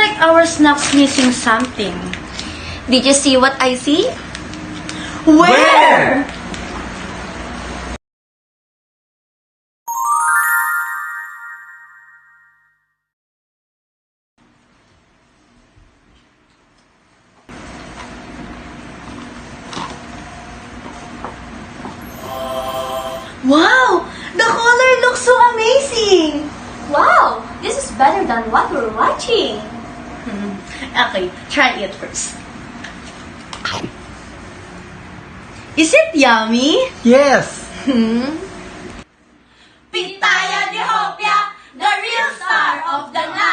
like our snack's missing something. Did you see what I see? Where? Wow! The color looks so amazing! Wow, this is better than what we're watching. Okay, try it first. Is it yummy? Yes! Pitaya de Hopia, the real star of the night.